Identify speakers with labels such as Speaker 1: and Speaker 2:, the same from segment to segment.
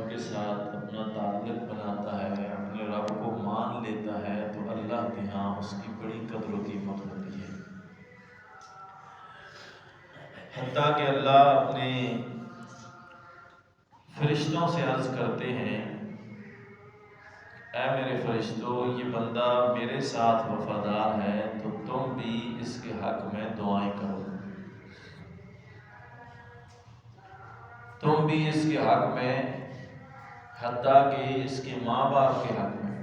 Speaker 1: رب کے ساتھ اپنا تعلق بناتا ہے، اپنے رب کو مان لیتا ہے، تو اللہ کے ہاں اس کی بڑی قدر و قیمت ہوتی ہے۔ حتیٰ کہ اللہ اپنے فرشتوں سے عرض کرتے ہیں، اے میرے فرشتوں، یہ بندہ میرے ساتھ وفادار ہے تو تم بھی اس کے حق میں دعائیں کرو، تم بھی اس کے حق میں، حتیٰ کہ اس کے ماں باپ کے حق میں،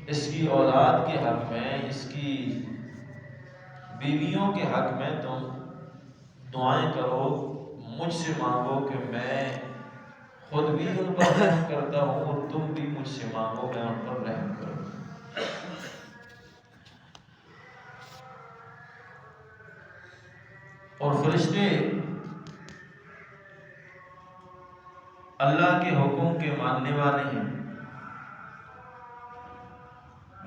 Speaker 1: اس کی اولاد کے حق میں، اس کی بیویوں کے حق میں تم دعائیں کرو، مجھ سے مانگو کہ میں خود بھی ان پر رحم کرتا ہوں اور تم بھی مجھ سے مانگو میں ان پر رحم کروں۔ اور فرشتے اللہ کے حکم کے ماننے والے ہیں،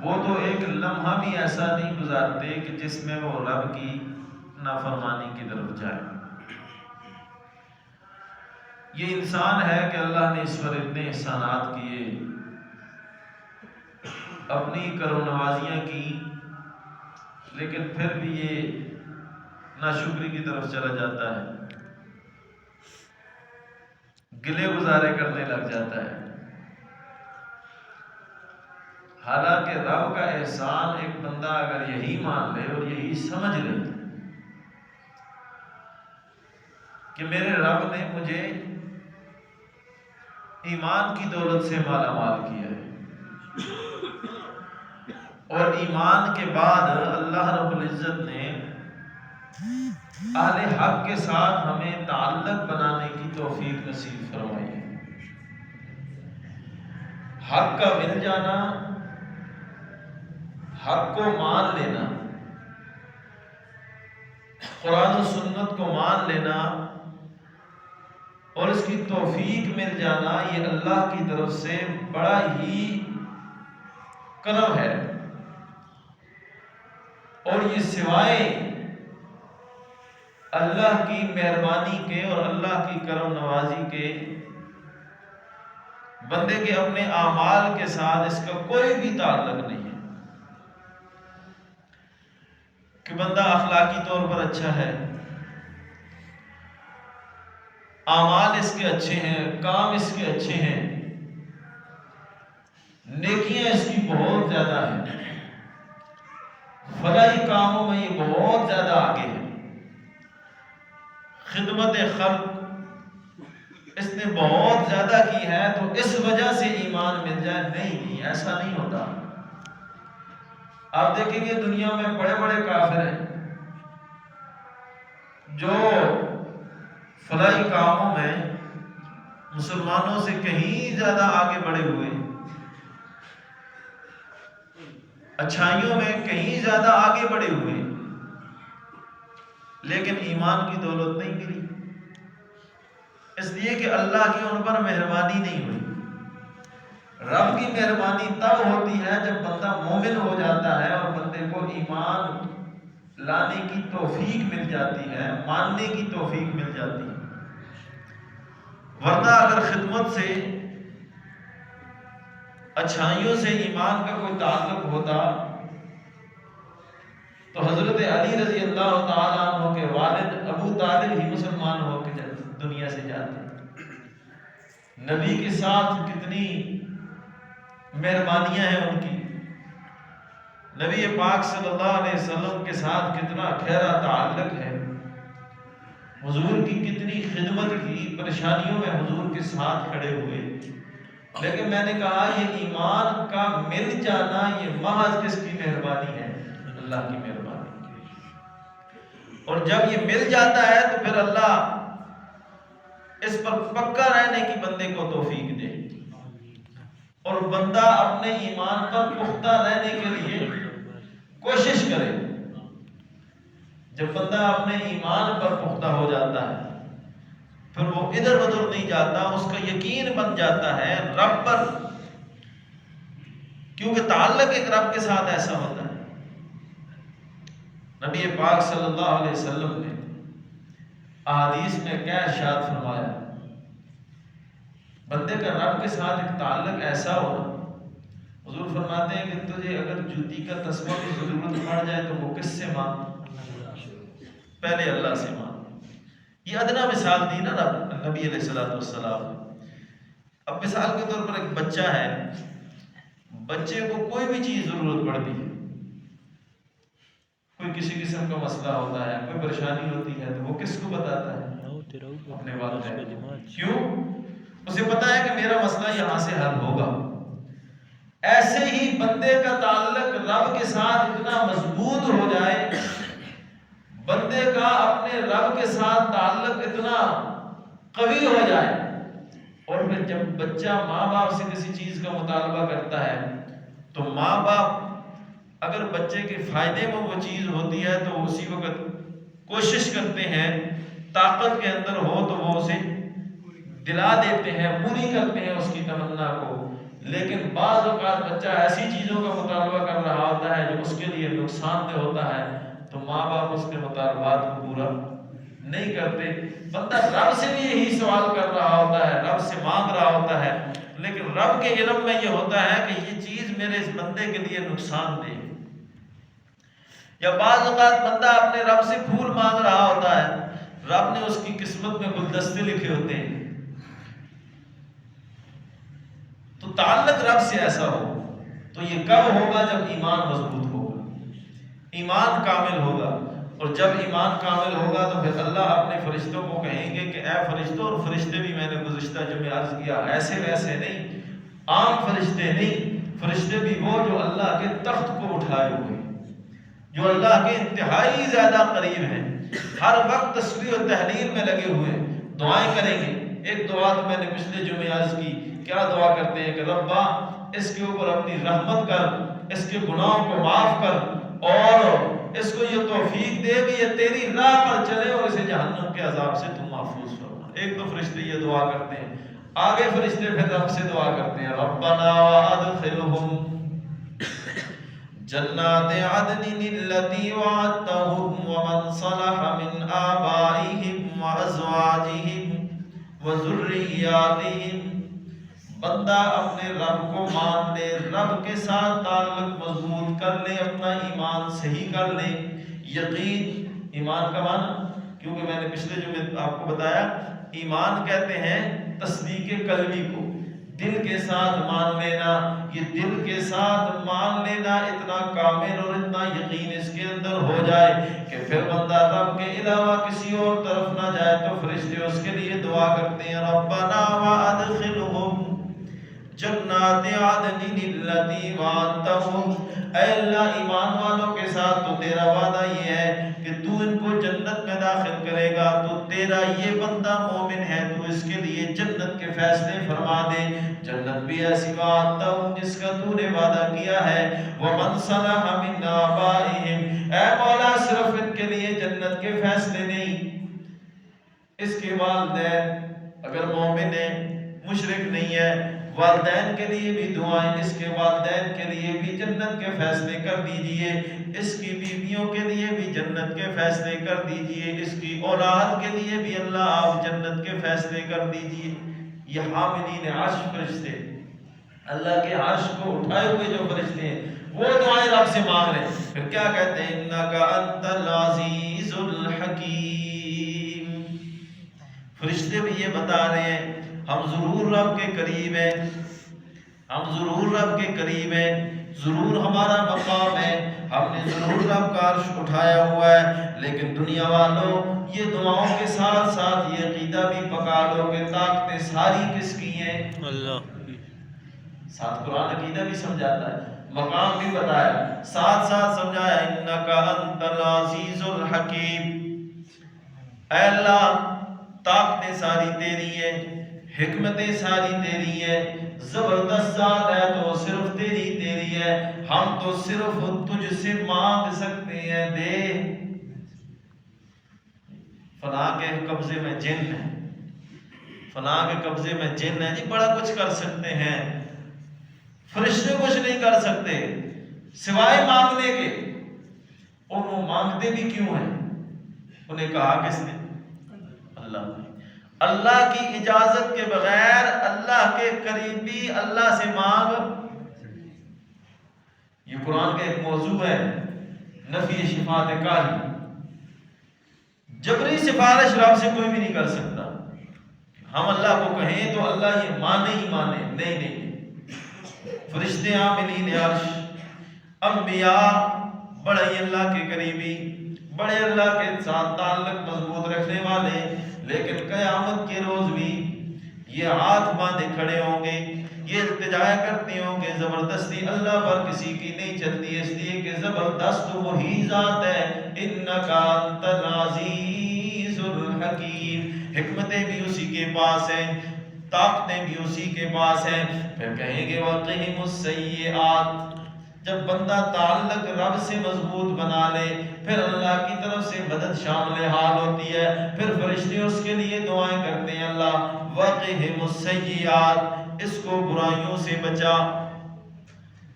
Speaker 1: وہ تو ایک لمحہ بھی ایسا نہیں گزارتے کہ جس میں وہ رب کی نافرمانی کی طرف جائے۔ یہ انسان ہے کہ اللہ نے اس پر اتنے احسانات کیے، اپنی کرم نوازیاں کی، لیکن پھر بھی یہ ناشکری کی طرف چلا جاتا ہے، گلے گزارے کرنے لگ جاتا ہے۔ حالانکہ رب کا احسان ایک بندہ اگر یہی مان لے اور یہی سمجھ لے کہ میرے رب نے مجھے ایمان کی دولت سے مالا مال کیا ہے، اور ایمان کے بعد اللہ رب العزت نے اہل حق کے ساتھ ہمیں تعلق بنانے کی توفیق نصیب فرمائی ہے۔ حق کا مل جانا، حق کو مان لینا، قرآن و سنت کو مان لینا اور اس کی توفیق مل جانا، یہ اللہ کی طرف سے بڑا ہی کرم ہے، اور یہ سوائے اللہ کی مہربانی کے اور اللہ کی کرم نوازی کے بندے کے اپنے اعمال کے ساتھ اس کا کوئی بھی تعلق نہیں ہے کہ بندہ اخلاقی طور پر اچھا ہے، اعمال اس کے اچھے ہیں، کام اس کے اچھے ہیں، نیکیاں اس کی بہت زیادہ ہیں، فلاحی کاموں میں یہ بہت زیادہ آگے ہے، خدمت خلق اس نے بہت زیادہ کی ہے تو اس وجہ سے ایمان مل جائے، نہیں، ایسا نہیں ہوتا۔ آپ دیکھیں گے دنیا میں بڑے بڑے کافر ہیں جو فلاحی کاموں میں مسلمانوں سے کہیں زیادہ آگے بڑھے ہوئے، اچھائیوں میں کہیں زیادہ آگے بڑھے ہوئے، لیکن ایمان کی دولت نہیں ملی، اس لیے کہ اللہ کی ان پر مہربانی نہیں ہوئی۔ رب کی مہربانی تب ہوتی ہے جب بندہ مومن ہو جاتا ہے اور بندے کو ایمان لانے کی توفیق مل جاتی ہے، ماننے کی توفیق مل جاتی ہے۔ ورنہ اگر خدمت سے، اچھائیوں سے ایمان کا کوئی تعلق ہوتا تو حضرت علی رضی اللہ تعالیٰ عنہ کے والد ابو طالب ہی مسلمان ہو کے دنیا سے جاتے۔ نبی کے ساتھ کتنی مہربانیاں ہیں ان کی، نبی پاک صلی اللہ علیہ وسلم کے ساتھ کتنا گہرا تعلق ہے، حضور کی کتنی خدمت کی، پریشانیوں میں حضور کے ساتھ کھڑے ہوئے، لیکن میں نے کہا یہ ایمان کا مل جانا یہ محض کس کی مہربانی ہے؟ اللہ کی مہربانی۔ اور جب یہ مل جاتا ہے تو پھر اللہ اس پر پکا رہنے کی بندے کو توفیق دے، اور بندہ اپنے ایمان پر پختہ رہنے کے لیے کوشش کرے۔ جب بندہ اپنے ایمان پر پختہ ہو جاتا ہے پھر وہ ادھر ادھر نہیں جاتا، اس کا یقین بن جاتا ہے رب پر، کیونکہ تعلق ایک رب کے ساتھ ایسا ہوتا ہے۔ نبی پاک صلی اللہ علیہ وسلم نے احادیث میں کیا ارشاد فرمایا؟ بندے کا رب کے ساتھ ایک تعلق ایسا ہو، حضور فرماتے ہیں کہ تجھے اگر جوتی کا تسمہ کی ضرورت پڑ جائے تو وہ کس سے مانگ؟ پہلے اللہ سے مانگ۔ یہ ادنا مثال دی نا نبی علیہ السلام۔ اب مثال کے طور پر ایک بچہ ہے، بچے کو کوئی بھی چیز ضرورت پڑتی ہے، کوئی کسی قسم کا مسئلہ ہوتا ہے، کوئی پریشانی ہوتی ہے، تو وہ کس کو بتاتا ہے؟ اپنے والدین۔ کیوں؟ اسے پتا ہے کہ میرا مسئلہ یہاں سے حل ہوگا۔ ایسے ہی بندے کا تعلق رب کے ساتھ اتنا مضبوط ہو جائے، بندے کا اپنے رب کے ساتھ تعلق اتنا قوی ہو جائے، اور پھر جب بچہ ماں باپ سے کسی چیز کا مطالبہ کرتا ہے تو ماں باپ اگر بچے کے فائدے میں وہ چیز ہوتی ہے تو اسی وقت کوشش کرتے ہیں، طاقت کے اندر ہو تو وہ اسے دلا دیتے ہیں، پوری کرتے ہیں اس کی تمنا کو۔ لیکن بعض اوقات بچہ ایسی چیزوں کا مطالبہ کر رہا ہوتا ہے جو اس کے لیے نقصان دہ ہوتا ہے، تو ماں باپ اس کے مطالبات کو پورا نہیں کرتے۔ بندہ رب سے بھی یہی سوال کر رہا ہوتا ہے، رب سے مانگ رہا ہوتا ہے، لیکن رب کے علم میں یہ ہوتا ہے کہ یہ چیز میرے اس بندے کے لیے نقصان دہ۔ یا بعض اوقات بندہ اپنے رب سے پھول مانگ رہا ہوتا ہے، رب نے اس کی قسمت میں گلدستے لکھے ہوتے ہیں۔ تو تعلق رب سے ایسا ہو تو یہ کب ہوگا؟ جب ایمان مضبوط ہوگا، ایمان کامل ہوگا۔ اور جب ایمان کامل ہوگا تو پھر اللہ اپنے فرشتوں کو کہیں گے کہ اے فرشتوں، اور فرشتے بھی میں نے گزشتہ جمعے عرض کیا ایسے ویسے نہیں، عام فرشتے نہیں، فرشتے بھی وہ جو اللہ کے تخت کو اٹھائے ہوئے، جو اللہ کے انتہائی زیادہ قریب ہیں، ہر وقت تسبیح و تحلیل میں لگے ہوئے، دعائیں کریں گے۔ ایک دعا تو میں نے پچھلے جمعے عرض کی، کیا دعا کرتے ہیں کہ ربا اس کے اوپر اپنی رحمت کر، اس کے گناہوں کو معاف کر، اور اس کو یہ توفیق دے کہ یہ تیری راہ پر چلے اور اسے جہنم کے عذاب سے تم محفوظ فرما۔ ایک تو فرشتے یہ دعا کرتے ہیں، آگے فرشتے پھر رب سے دعا کرتے ہیں، ربنا وادخلہم جنات عدن التي وعدتهم ومن صلح من آبائهم وأزواجهم وذرياتهم۔ بندہ اپنے رب کو مان لے، رب کے ساتھ تعلق مضبوط کر لے، اپنا ایمان صحیح کر لے۔ یقین ایمان کا معنی، کیونکہ میں نے پچھلے جو آپ کو بتایا، ایمان کہتے ہیں تصدیق قلبی کو، دل کے ساتھ مان لینا۔ یہ دل کے ساتھ مان لینا اتنا کامل اور اتنا یقین اس کے اندر ہو جائے کہ پھر بندہ رب کے علاوہ کسی اور طرف نہ جائے تو فرشتے اس کے لیے دعا کرتے ہیں، ربنا وادخلہم جنات عدن التي وعدتهم۔ اے اللہ، ایمان والوں کے ساتھ تو تیرا وعدہ یہ ہے کہ تو ان کو جنت میں داخل کرے گا، تو تیرا یہ بندہ مومن ہے، تو اس کے لیے جنت کے فیصلے فرما دے۔ جنت بھی ایسی وعدتهم جس کا تو نے وعدہ کیا ہے، ومن صلح من آبائهم۔ اے مولا، صرف ان کے لیے جنت کے فیصلے نہیں، اس کے والدین اگر مومن ہیں، مشرک نہیں ہے، والدین کے لیے بھی دعائیں، اس کے والدین کے لیے بھی جنت کے فیصلے کر دیجئے، اس کی بیویوں کے لیے بھی جنت کے فیصلے کر دیجئے، اس کی اولاد کے لیے بھی اللہ آپ جنت کے فیصلے کر دیجئے۔ یہ حاملین عرش فرشتے، اللہ کے عرش کو اٹھائے ہوئے جو فرشتے ہیں، وہ دعائیں رب سے مانگ رہے ہیں۔ پھر کیا کہتے ہیں؟ انک انت العزیز الحکیم۔ فرشتے بھی یہ بتا رہے ہیں ہم ضرور رب کے قریب ہیں، ہم ضرور رب کے قریب ہیں، ضرور ہمارا مقام ہے، ہم نے ضرور رب کا عرش اٹھایا ہوا ہے۔ لیکن دنیا والوں، یہ دعاؤں کے ساتھ ساتھ یہ عقیدہ بھی پکا لو کہ طاقتیں ساری کس کی ہیں؟ اللہ۔ ساتھ قرآن عقیدہ بھی سمجھاتا ہے، مقام بھی بتایا، ساتھ ساتھ سمجھایا، انک انت العزیز الحکیم۔ اے اللہ، طاقتیں ساری تیری ہیں، حکمتیں ساری تیری ہیں، زبردست ذات ہے تو صرف تیری ہے، ہم تو صرف تجھ سے مانگ سکتے ہیں، دے۔ فلاں کے قبضے میں جن ہے، فلاں کے قبضے میں جن ہے، جی بڑا کچھ کر سکتے ہیں، فرشتے کچھ نہیں کر سکتے سوائے مانگنے کے۔ اور وہ مانگتے بھی کیوں ہیں؟ انہیں کہا کس نے؟ اللہ نے۔ اللہ کی اجازت کے بغیر اللہ اللہ کے قریبی اللہ سے مانگ. یہ قرآن کا ایک موضوع ہے، نفی شفاعت کاری. جبری سفارش رب سے کوئی بھی نہیں کر سکتا. ہم اللہ کو کہیں تو اللہ یہ مانے ہی مانے، نہیں نہیں. فرشتے عاملین عرش، انبیاء، بڑے اللہ کے قریبی، بڑے اللہ کے ساتھ تعلق مضبوط رکھنے والے، لیکن قیامت کے روز بھی یہ ہاتھ باندھے کھڑے ہوں گے، یہ التجا کرتے ہوں گے. زبردستی اللہ پر کسی کی نہیں چلتی، اس لیے کہ زبردست وہی ذات ہے. انکا انت العزیز الحکیم. حکمتیں بھی اسی کے پاس ہیں، طاقتیں بھی اسی کے پاس ہیں. پھر کہیں گے وقہم السیئات. جب بندہ تعلق رب سے مضبوط بنا لے، پھر اللہ کی طرف سے مدد شامل حال ہوتی ہے. پھر فرشتے اس کے لیے دعائیں کرتے ہیں، اللہ وقہم السیئات، اس کو برائیوں سے بچا.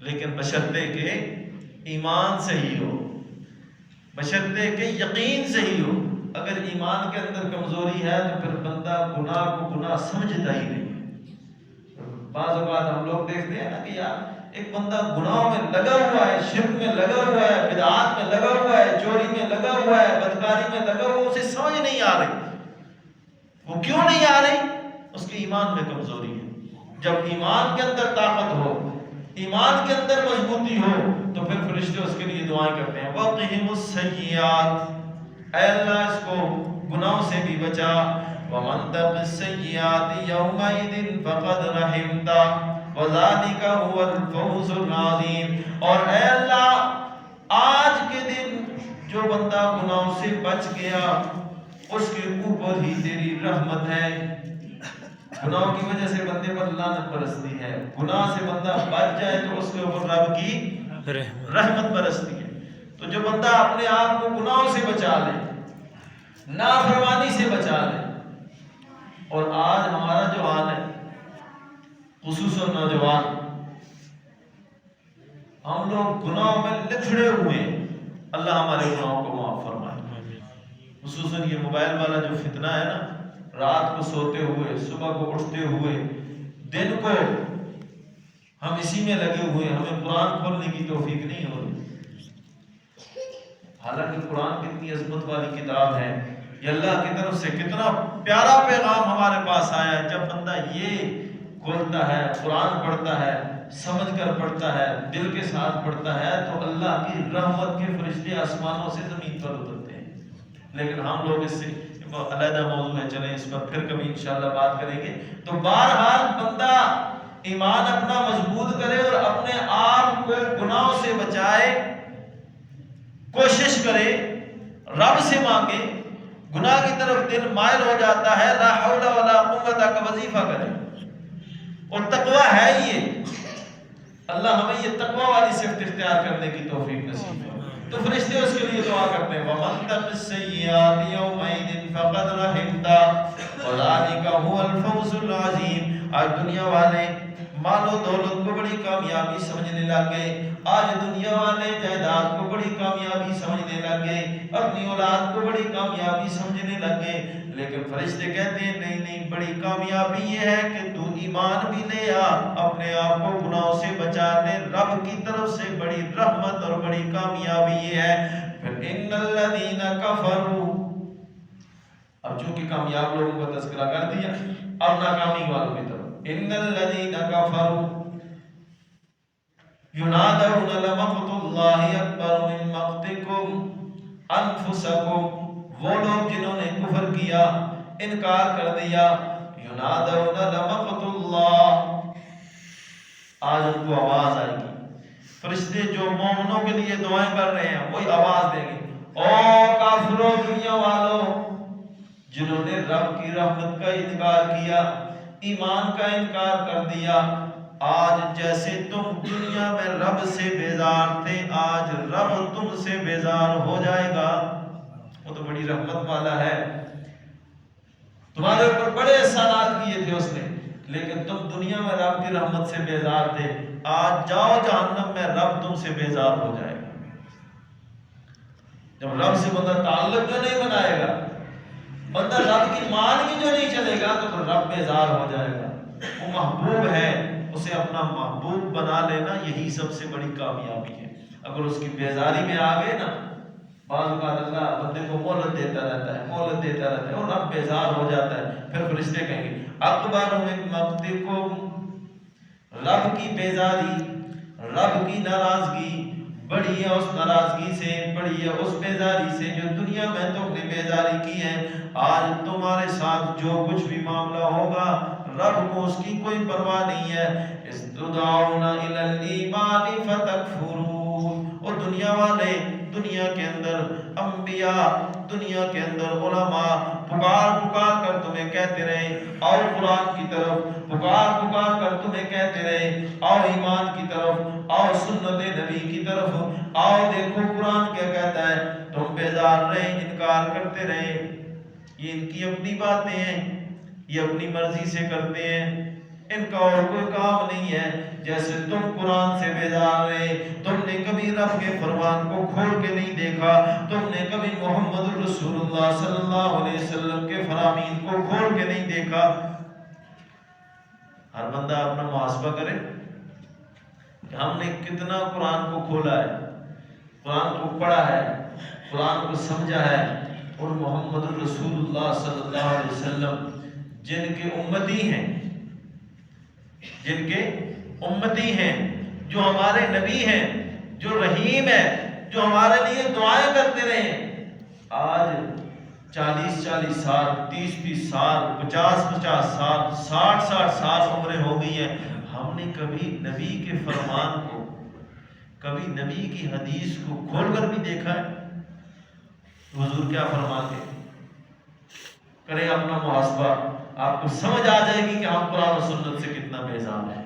Speaker 1: لیکن بشرطے کے ایمان صحیح ہو، بشرطے کے یقین صحیح ہو. اگر ایمان کے اندر کمزوری ہے تو پھر بندہ گناہ کو گناہ سمجھتا ہی نہیں. بعض اوقات ہم لوگ دیکھتے ہیں نا کہ یار ایک بندہ گناہوں میں لگا ہوا ہے، شرک میں لگا ہوا ہے، بدعات میں لگا ہوا ہے، چوری میں لگا ہوا ہے، بدکاری میں لگا ہوا ہے، اسے سمجھ نہیں آ رہی. وہ کیوں نہیں آ رہی؟ اس کے ایمان میں کمزوری ہے. جب ایمان کے اندر طاقت ہو، ایمان کے اندر مضبوطی ہو، تو پھر فرشتے اس کے لیے دعائیں کرتے ہیں وقہم السیئات، اے اللہ اس کو گناہوں سے بھی بچا. ومن تق السیئات یومئذ فقد رحمتا وذالک هو الفوز العظیم. اور اے اللہ آج کے دن جو بندہ گناہوں سے بچ گیا اس کے اوپر ہی تیری رحمت ہے. گناہوں کی وجہ سے بندے پر لعنت برستی ہے، گناہ سے بندہ بچ جائے تو اس کے اوپر رب کی رحمت برستی ہے. تو جو بندہ اپنے آپ کو گناہوں سے بچا لے، نافرمانی سے بچا لے. اور آج ہمارا جو حال ہے خصوصاً نوجوان، ہم لوگ گناہوں میں لتھڑے ہوئے. اللہ ہمارے گناہوں کو معاف فرمائے. خصوصاً یہ موبائل والا جو فتنہ ہے نا، رات کو سوتے ہوئے، صبح کو اٹھتے ہوئے، دن کو ہم اسی میں لگے ہوئے، ہمیں قرآن کھولنے کی توفیق نہیں ہو رہی. حالانکہ قرآن کتنی عظمت والی کتاب ہے، یہ اللہ کی طرف سے کتنا پیارا پیغام ہمارے پاس آیا ہے. جب بندہ یہ کھولتا ہے، قرآن پڑھتا ہے، سمجھ کر پڑھتا ہے، دل کے ساتھ پڑھتا ہے، تو اللہ کی رحمت کے فرشتے آسمانوں سے زمین پر اترتے ہیں. لیکن ہم لوگ اس سے علیحدہ موضوع ہے، چلیں اس پر پھر کبھی انشاءاللہ بات کریں گے. تو بہرحال بندہ ایمان اپنا مضبوط کرے اور اپنے آپ کو گناہوں سے بچائے، کوشش کرے، رب سے مانگے. گناہ کی طرف دل مائل ہو جاتا ہے، لا حول ولا قوت کا وظیفہ کرے. اور تقوی ہے یہ، اللہ ہمیں یہ تقوی والی صفت اختیار کرنے کی توفیق نصیب ہے. تو فرشتے اس کے لیے دعا کرتے ہیں وَمَن تَقِ السَّيِّئَاتِ يَوْمَئِذٍ فَقَدْ رَحِمْتَهُ وَذَلِكَ هُوَ الْفَوْزُ الْعَظِيمُ. آج دنیا والے مال و دولت کو بڑی کامیابی سمجھنے لگ گئے. آج دنیا والے جائیداد کو بڑی کامیابی سمجھنے لگ گئے، اپنی اولاد کو بڑی کامیابی سمجھنے لگ گئے. لیکن فرشتے کہتے ہیں نہیں نہیں، بڑی کامیابی یہ ہے کہ تو ایمان بھی لے آ، اپنے آپ کو گناہوں سے بچا لے. رب کی طرف سے بڑی رحمت اور بڑی کامیابی یہ ہے. پھر ان الذین کفروا، اب چونکہ کامیاب لوگوں کا تذکرہ کر دیا، اب ناکامی والوں کی طرف. ان الذین کفروا ینادون لمقت اللہ اکبر من مقتکم انفسکم. وہ لوگ جنہوں نے کفر کیا، انکار کر دیا، ینادون لمقت اللہ، آج ان کو آواز آئے گی. فرشتے جو مومنوں کے لیے دعائیں کر رہے ہیں وہی آواز دیں گے، او کافروں، دنیا والوں جنہوں نے رب کی رحمت کا انکار کیا، ایمان کا انکار کر دیا. آج جیسے تم دنیا میں رب سے بیزار تھے، آج رب تم سے بیزار ہو جائے گا. وہ تو بڑی رحمت والا ہے، تمہارے اوپر بڑے احسانات کیے تھے اس نے، لیکن تم دنیا میں رب کی رحمت سے بیزار تھے. آج جاؤ جہنم میں، رب تم سے بیزار ہو جائے گا. جب رب سے بندہ تعلق نہیں بنائے گا بندہ رب کی مان کے جو نہیں چلے گا تو پھر رب بیزار ہو جائے گا۔ وہ محبوب ہے، اسے اپنا محبوب بنا لینا یہی سب سے بڑی کامیابی ہے۔ اگر اس کی بیزاری میں آ گئے نا، بعض اوقات اللہ بندے کو مہلت دیتا رہتا ہے اور رب بیزار ہو جاتا ہے، پھر فرشتے کہیں گے اکبر من مقتکم، رب کی بیزاری، رب کی ناراضگی بڑی ہے اس ناراضگی سے، بڑی ہے اس بیزاری سے جو دنیا میں تم نے بیزاری کی ہے۔ آج تمہارے ساتھ جو کچھ بھی معاملہ ہوگا رب کو اس کی کوئی پرواہ نہیں ہے۔ استدعون الی الایمان فتکفرون، اور دنیا والے، دنیا کے اندر انبیاء، دنیا کے اندر علماء پکار کر تمہیں کہتے رہے آؤ قرآن کی طرف، پکار کر تمہیں کہتے رہے آؤ ایمان کی طرف، آؤ سنت نبی کی طرف، آؤ دیکھو قرآن کیا کہتا ہے، تم بیزار رہے، انکار کرتے رہے۔ یہ ان کی اپنی باتیں ہیں، یہ اپنی مرضی سے کرتے ہیں، ان کا اور کوئی کام نہیں ہے۔ جیسے تم قرآن سے بیزار رہے، تم نے کبھی رب کے فرمان کو کھول کے نہیں دیکھا، تم نے کبھی محمد رسول اللہ صلی اللہ علیہ وسلم کے فرامین کو کھول کے نہیں دیکھا۔ ہر بندہ اپنا محاسبہ کرے کہ ہم نے کتنا قرآن کو کھولا ہے، قرآن کو پڑھا ہے، قرآن کو سمجھا ہے، اور محمد رسول اللہ صلی اللہ علیہ وسلم جن کے امتی ہیں، جو ہمارے نبی ہیں، جو رحیم ہے، جو ہمارے لیے دعائیں کرتے رہے، آج 40 سال، 30 سال، 50 سال، 60 سال عمریں ہو گئی ہیں، ہم نے کبھی نبی کے فرمان کو، کبھی نبی کی حدیث کو کھول کر بھی دیکھا ہے؟ حضور کیا فرماتے ہیں؟ کریں اپنا محاسبہ، آپ کو سمجھ آ جائے گی کہ ہم قرآن و سنت سے کتنا بیزار ہیں۔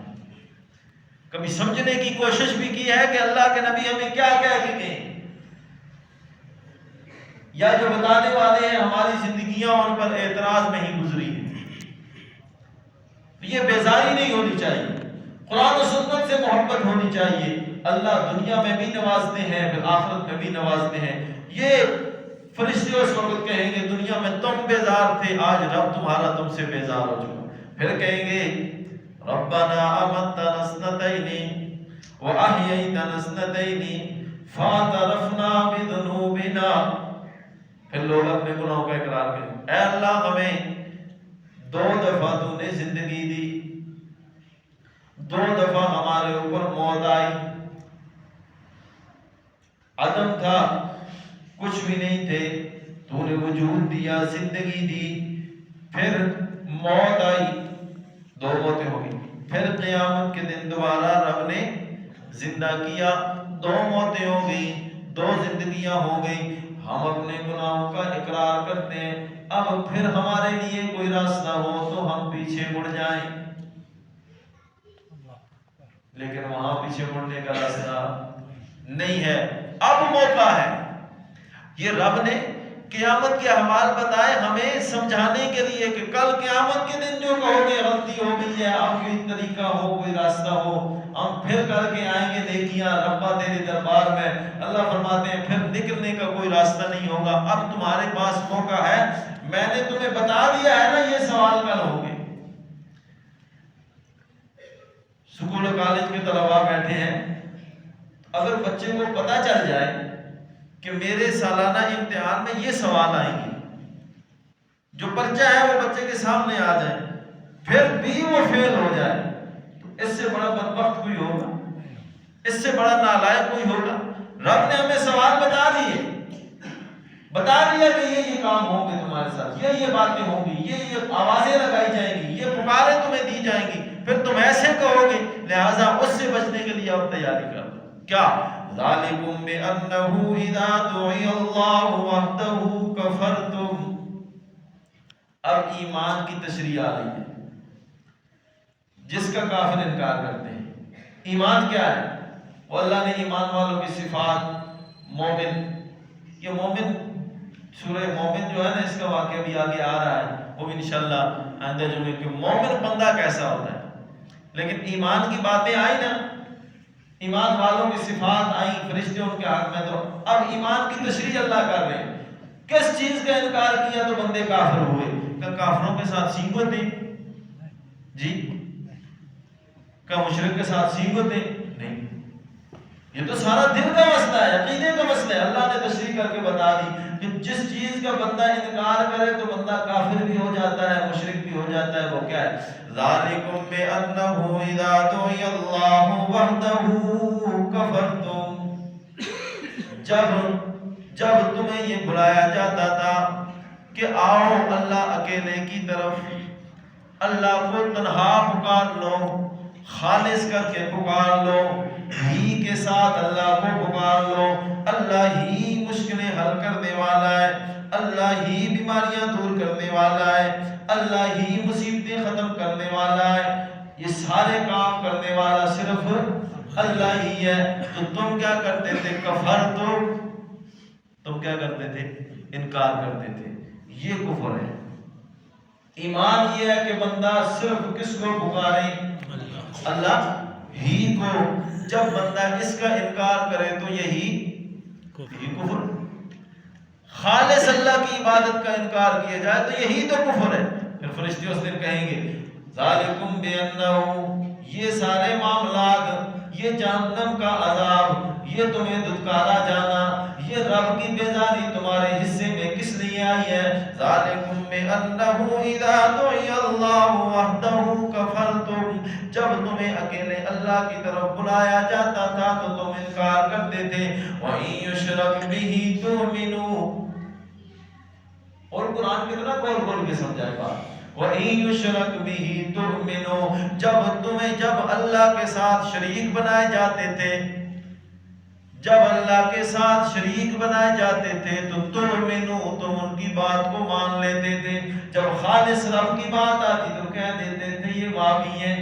Speaker 1: کبھی سمجھنے کی کوشش بھی کی ہے کہ اللہ کے نبی ہمیں کیا کہہ کے گئے، یا جو بتانے والے ہیں ہماری زندگیاں ان پر اعتراض میں ہی گزری ہیں؟ یہ بیزاری نہیں ہونی چاہیے، قرآن و سنت سے محبت ہونی چاہیے۔ اللہ دنیا میں بھی نوازتے ہیں، پھر آخرت میں بھی نوازتے ہیں۔ یہ فرشتے اس وقت کہیں گے دنیا میں تم بیزار تھے، آج رب تمہارا تم سے بیزار ہو چکا۔ پھر کہیں گے ربنا امتنا اثنتین واحییتنا اثنتین فاعترفنا بذنوبنا، پھر لوگ اپنے گناہوں کا اقرار کریں، اے اللہ ہمیں 2 دفعہ تو نے زندگی دی، 2 دفعہ ہمارے اوپر موت آئی، عدم تھا، کچھ بھی نہیں تھے، تو نے وجود دیا، زندگی دی، پھر موت آئی، 2 موتیں ہو گئی، پھر قیامت کے دن دوبارہ رب نے زندہ کیا، 2 موتیں ہو گئی، 2 زندگیاں ہو گئی۔ ہم اپنے گناہوں کا اقرار کرتے ہیں، اب پھر ہمارے لیے کوئی راستہ ہو تو ہم پیچھے مڑ جائیں، لیکن وہاں پیچھے مڑنے کا راستہ نہیں ہے، اب موقع ہے۔ یہ رب نے قیامت کے احوال بتائے ہمیں سمجھانے کے لیے کہ کل قیامت کے دن جو کہو گے غلطی ہو گئی ہے، اب کوئی طریقہ ہو، کوئی راستہ ہو، ہم پھر کر کے آئیں گے نیکیاں ربا تیرے دربار میں۔ اللہ فرماتے ہیں پھر نکلنے کا کوئی راستہ نہیں ہوگا، اب تمہارے پاس موقع ہے، میں نے تمہیں بتا دیا ہے نا یہ سوال کل ہوں گے۔ سکول و کالج کے طلباء بیٹھے ہیں، اگر بچے کو پتہ چل جائے کہ میرے سالانہ امتحان میں یہ سوال آئیں گے، جو پرچہ ہے وہ بچے کے سامنے آ جائے، پھر بھی وہ فیل ہو جائے، تو اس سے بڑا بدبخت کوئی ہوگا؟ اس سے بڑا نالائق کوئی ہوگا؟ رب نے ہمیں سوال بتا دیا کہ یہ کام ہوں گے تمہارے ساتھ، یہ باتیں ہوں گی، یہ آوازیں لگائی جائیں گی، یہ پکاریں تمہیں دی جائیں گی، پھر تم ایسے کہو گے، لہٰذا اس سے بچنے کے لیے اب تیاری کر دو۔ کیا؟ ذالکم بأنہ اذا دعی اللہ وحدہ کفرتم۔ اب ایمان کی تشریح آ رہی ہے، جس کا کافر انکار کرتے ہیں۔ ایمان کیا ہے؟ وہ اللہ نے ایمان والوں کی صفات، مومن، یہ مومن سورہ مومن جو ہے نا، اس کا واقعہ بھی آگے آ رہا ہے، وہ بھی انشاءاللہ آئندہ جمعے کہ مومن بندہ کیسا ہوتا ہے۔ لیکن ایمان کی باتیں آئی نا، ایمان والوں کی صفات آئیں، فرشتے ان کے حق میں، تو اب ایمان کی تشریح اللہ کر رہے ہیں کس چیز کا انکار کیا تو بندے کافر ہوئے؟ کہ کافروں کے ساتھ سینگو تھے؟ جی کہ مشرک کے ساتھ سینگو تھے؟ نہیں، یہ تو سارا دل کا مسئلہ ہے، عقیدے کا مسئلہ ہے۔ اللہ نے تشریح کر کے بتا دی کہ جس چیز کا بندہ انکار کرے تو بندہ کافر بھی ہو جاتا ہے، مشرک بھی ہو جاتا ہے۔ وہ کیا ہے؟ ذالکم بأنہ اذا دعی اللہ وحدہ کفرتم، جب تمہیں یہ بلایا جاتا تھا کہ آؤ اللہ اکیلے کی طرف، اللہ کو تنہا پکار لو، خالص کر کے پکار لو، ہی کے ساتھ اللہ کو پکار لو، اللہ ہی مشکلیں حل کرنے والا ہے، اللہ ہی بیماریاں دور کرنے والا ہے، اللہ ہی مصیبتیں ختم کرنے والا ہے، یہ سارے کام کرنے والا صرف اللہ ہی ہے۔ تو تم کیا کرتے تھے؟ کفر، تو تم کیا کرتے تھے؟ انکار کرتے تھے۔ یہ کفر ہے۔ ایمان یہ ہے کہ بندہ صرف کس کو پکارے؟ اللہ ہی کو۔ جب بندہ اس کا انکار کرے تو یہی کفر۔ خالص اللہ کی عبادت کا انکار کیا جائے تو یہی تو کفر ہے۔ پھر فرشتے اس دن کہیں گے ذالکم بأنہ، یہ سارے معاملات، یہ جہنم کا عذاب، یہ تمہیں دھتکارا جانا، یہ رب کی بیزاری تمہارے حصے میں کس لیے آئی ہے؟ ذالکم بأنہ اذا دعی اللہ وحدہ کفرتم، جب تمہیں اکیلے اللہ کی طرف بلایا جاتا تھا تو تم انکار کرتے تھے۔ وَإِن يُشْرَكْ بِهِ تُؤْمِنُوا، اور قرآن کتنا کھول کے سمجھائے گا۔ وَإِن يُشْرَكْ بِهِ تُؤْمِنُوا، جب اللہ کے ساتھ شریک بنائے جاتے تھے، جب اللہ کے ساتھ شریک بنائے جاتے تھے تو تُؤْمِنُوا، تم ان کی بات کو مان لیتے تھے۔ جب خالص رب کی بات آتی تو کہہ دیتے تھے یہ واقعی ہے۔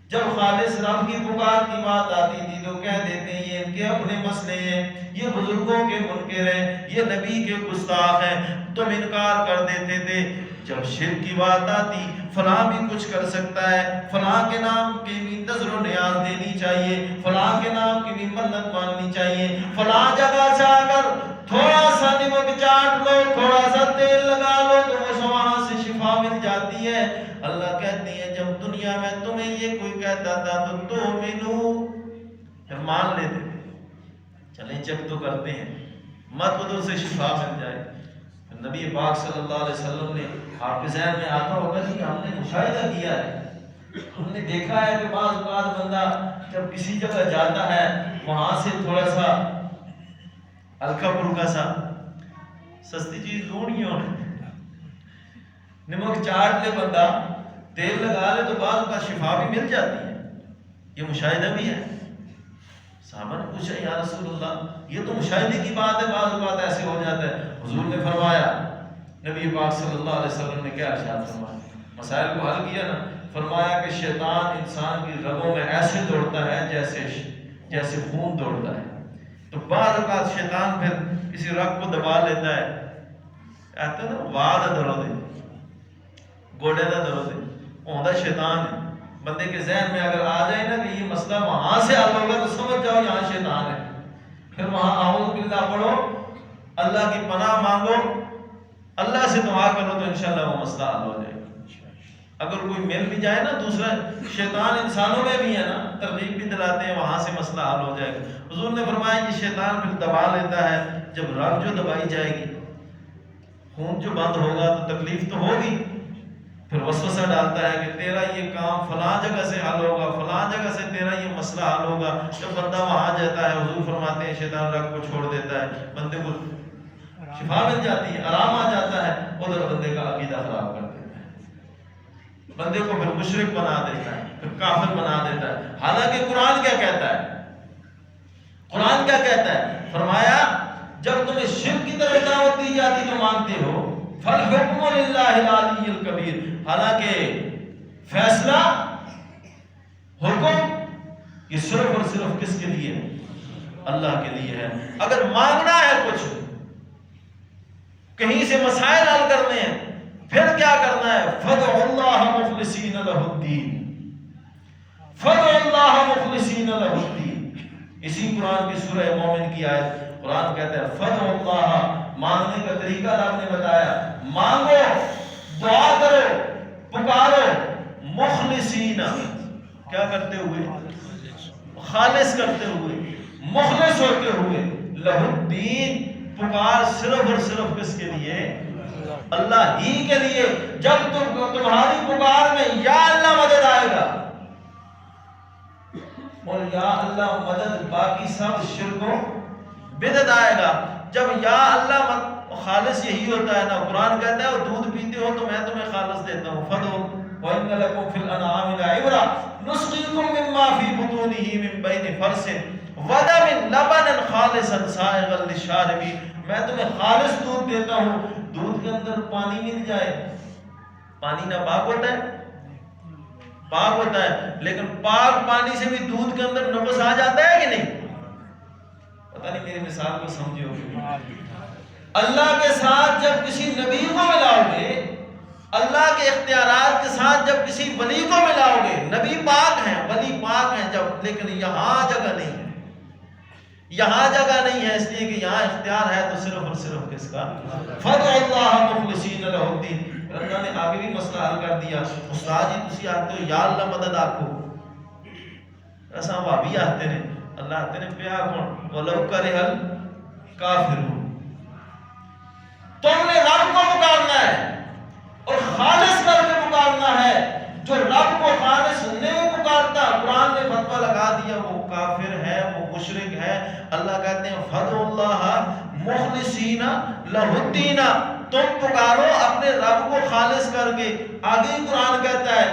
Speaker 1: جب خالص رب کی پکار کی بات آتی تھی تو کہہ دیتے ہیں یہ ان کے اپنے مسئلے ہیں، یہ بزرگوں کے منکر ہیں، یہ نبی کے گستاخ ہیں، تم انکار کر دیتے تھے۔ جب شرک کی بات آتی، فلاں بھی کچھ کر سکتا ہے، فلاں کے نام کی بھی نظر و نیاز دینی چاہیے، فلاں کے نام کی بھی منت ماننی چاہیے، فلاں جگہ سے آ کر تھوڑا سا نمک چاٹ لو، تھوڑا سا تیل لگا لو تو وہاں سے شفا مل جاتی ہے۔ اللہ کہتے ہیں جب دنیا میں تمہیں یہ کوئی کہتا تھا تو تؤمنو، پھر مان لیتے تھے، چلیں چیک تو کرتے ہیں، مت ادھر سے شفا مل جائے۔ نبی پاک صلی اللہ علیہ وسلم نے، آپ کے ذہن میں آتا ہوگا کہ ہم نے مشاہدہ کیا ہے، ہم نے دیکھا ہے کہ بعض اوقات بندہ جب کسی جگہ جاتا ہے وہاں سے تھوڑا سا ہلکا پھلکا سا سستی چیز ڈھونڈی ہو، نمک چاٹ لے بندہ، تیل لگا لے تو بعض کا شفا بھی مل جاتی ہے۔ یہ مشاہدہ بھی ہے۔ صحابہ نے پوچھا یا رسول اللہ یہ تو مشاہدے کی بات ہے، بعض اوقات ایسے ہو جاتا ہے۔ حضور نے فرمایا، نبی پاک صلی اللہ علیہ وسلم نے کیا ارشاد فرمایا؟ مسائل کو حل کیا نا، فرمایا کہ شیطان انسان کی رگوں میں ایسے دوڑتا ہے جیسے خون دوڑتا ہے۔ تو بعض اوقات شیطان پھر کسی رگ کو دبا لیتا ہے، کہتے ہیں نا واد درد ہے، گوڑے دا درد ہے، وہ شیطان ہے۔ بندے کے ذہن میں اگر آ جائے نا کہ یہ مسئلہ وہاں سے حل ہوگا تو سمجھ جاؤ یہاں شیطان ہے، پھر وہاں اعوذ باللہ پڑھو، اللہ کی پناہ مانگو، اللہ سے دعا کرو تو انشاءاللہ وہ مسئلہ حل ہو جائے گا۔ اگر کوئی مل بھی جائے نا دوسرا، شیطان انسانوں میں بھی ہے نا، ترغیب بھی دلاتے ہیں، وہاں سے مسئلہ حل ہو جائے گا۔ حضور نے فرمایا کہ شیطان پھر دبا لیتا ہے، جب رگ جو دبائی جائے گی، خون جو بند ہوگا تو تکلیف تو ہوگی، پھر وسوسہ ڈالتا ہے کہ تیرا یہ کام فلاں جگہ سے حل ہوگا، فلاں جگہ سے تیرا یہ مسئلہ حل ہوگا۔ جب بندہ وہاں جاتا ہے، حضور فرماتے ہیں شیطان رگ کو چھوڑ دیتا ہے، بندے کو شفا مل جاتی ہے، آرام آ جاتا ہے، ادھر بندے کا عقیدہ خراب کر دیتا ہے، بندے کو پھر مشرک بنا دیتا ہے، پھر کافر بنا دیتا ہے۔ حالانکہ قرآن کیا کہتا ہے؟ قرآن کیا کہتا ہے؟ فرمایا جب تمہیں شرک کی طرف دعوت دی جاتی تو مانتے ہو، فالحکم للہ العلی الکبیر، حالانکہ فیصلہ، حکم یہ صرف اور صرف کس کے لیے ہے؟ اللہ کے لیے ہے۔ اگر مانگنا ہے کچھ، کہیں سے مسائل حل کرنے ہیں، پھر کیا کرنا ہے؟ فدعوا اللہ مخلصین لہ الدین، فدعوا اللہ مخلصین لہ الدین۔ اسی قرآن کی سورہ مومن کی آیت، قرآن کہتا ہے فدعوا اللہ مانگنے کا طریقہ رب نے بتایا، مانگو، دعا کرو، پکارو، مخلصین، کیا کرتے ہوئے؟ خالص کرتے ہوئے، مخلص ہوتے ہوئے، لہ الدین، پکار صرف اور صرف کس کے لیے؟ اللہ ہی کے لیے۔ جب تمہاری پکار میں یا اللہ مدد آئے گا، اور یا اللہ مدد باقی سب شرک و بدعت آئے گا۔ جب یا اللہ خالص یہی ہوتا ہے نا، قرآن کہتا ہے وہ دودھ پیتے ہو تو میں تمہیں خالص دیتا ہوں، فدو وَإِنَّ لَكُمْ فِي الْأَنْعَامِ لَعِبْرَةً نُسْقِيكُم مِّمَّا فِي بُطُونِهِ مِن بَيْنِ فَرْثٍ وَدَمٍ لَبَنًا خَالِصًا سَائِغًا لِلشَّارِبِينَ، میں تمہیں خالص دودھ دیتا ہوں۔ دودھ کے اندر پانی مل جائے، پانی ناپاک ہوتا ہے؟ پاک ہوتا ہے، لیکن پاک پانی سے بھی دودھ کے اندر نقص آ جاتا ہے کہ نہیں؟ پتہ نہیں میری مثال کو سمجھے ہو؟ اللہ کے ساتھ جب کسی نبی کو ملاؤ گے، اللہ کے اختیارات کے ساتھ جب کسی ولی کو ملاؤ گے، نبی پاک ہیں، ولی پاک ہیں جب، لیکن یہاں جگہ نہیں ہے، یہاں جگہ نہیں ہے، اس لیے کہ یہاں اختیار ہے تو صرف اور صرف کس کا؟ فَادْعُوا اللَّهَ مُخْلِصِينَ لَهُ الدِّينَ۔ اللہ نے آگے بھی مسئلہ حل کر دیا۔ استاد جی تسی آتے ہو یا اللہ مدد آکھو، ایسا وہابی آتے ہیں، اللہ آتے ہیں پہ آکھو وَلَوْ كَرِهَ الْكَافِرُونَ۔ تم نے رب کو پکارنا ہے اور خالص کر کے پکارنا ہے۔ جو رب کو خالص نہیں پکارتا، قرآن نے فتویٰ لگا دیا، وہ کافر ہے، وہ مشرک ہے۔ اللہ کہتے ہیں فَادْعُوا اللَّهَ مُخْلِصِينَ لَهُ الدِّينَ، تم پکارو اپنے رب کو خالص کر کے۔ آگے ہی قرآن کہتا ہے،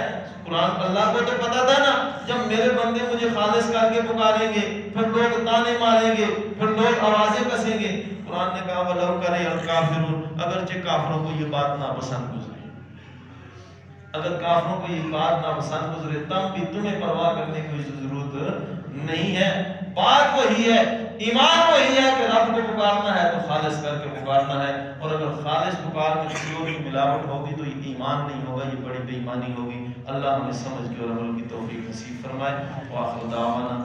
Speaker 1: قرآن اللہ کو تو پتا تھا نا جب میرے بندے مجھے خالص کر کے پکاریں گے پھر لوگ تانے ماریں گے، پھر لوگ آوازیں کسیں گے۔ قرآن نے کہا وَلَوْ كَرِهَ الْكَافِرُونَ، اگرچہ کافروں کو یہ بات ناپسند گزرے، اگر کافروں کو یہ بات ناپسند گزرے تب بھی تمہیں پرواہ کرنے کی ضرورت نہیں ہے۔ بات وہی ہے، ایمان وہی ہے کہ رب کو پکارنا ہے تو خالص کر کے پکارنا ہے، اور اگر خالص پکار میں کسی اور کی ملاوٹ ہوگی تو یہ ایمان نہیں ہوگا، یہ بڑی بے ایمانی ہوگی۔ اللہ ہمیں سمجھ کے اور عمل کی توفیق نصیب فرمائے۔ وآخر دعوانا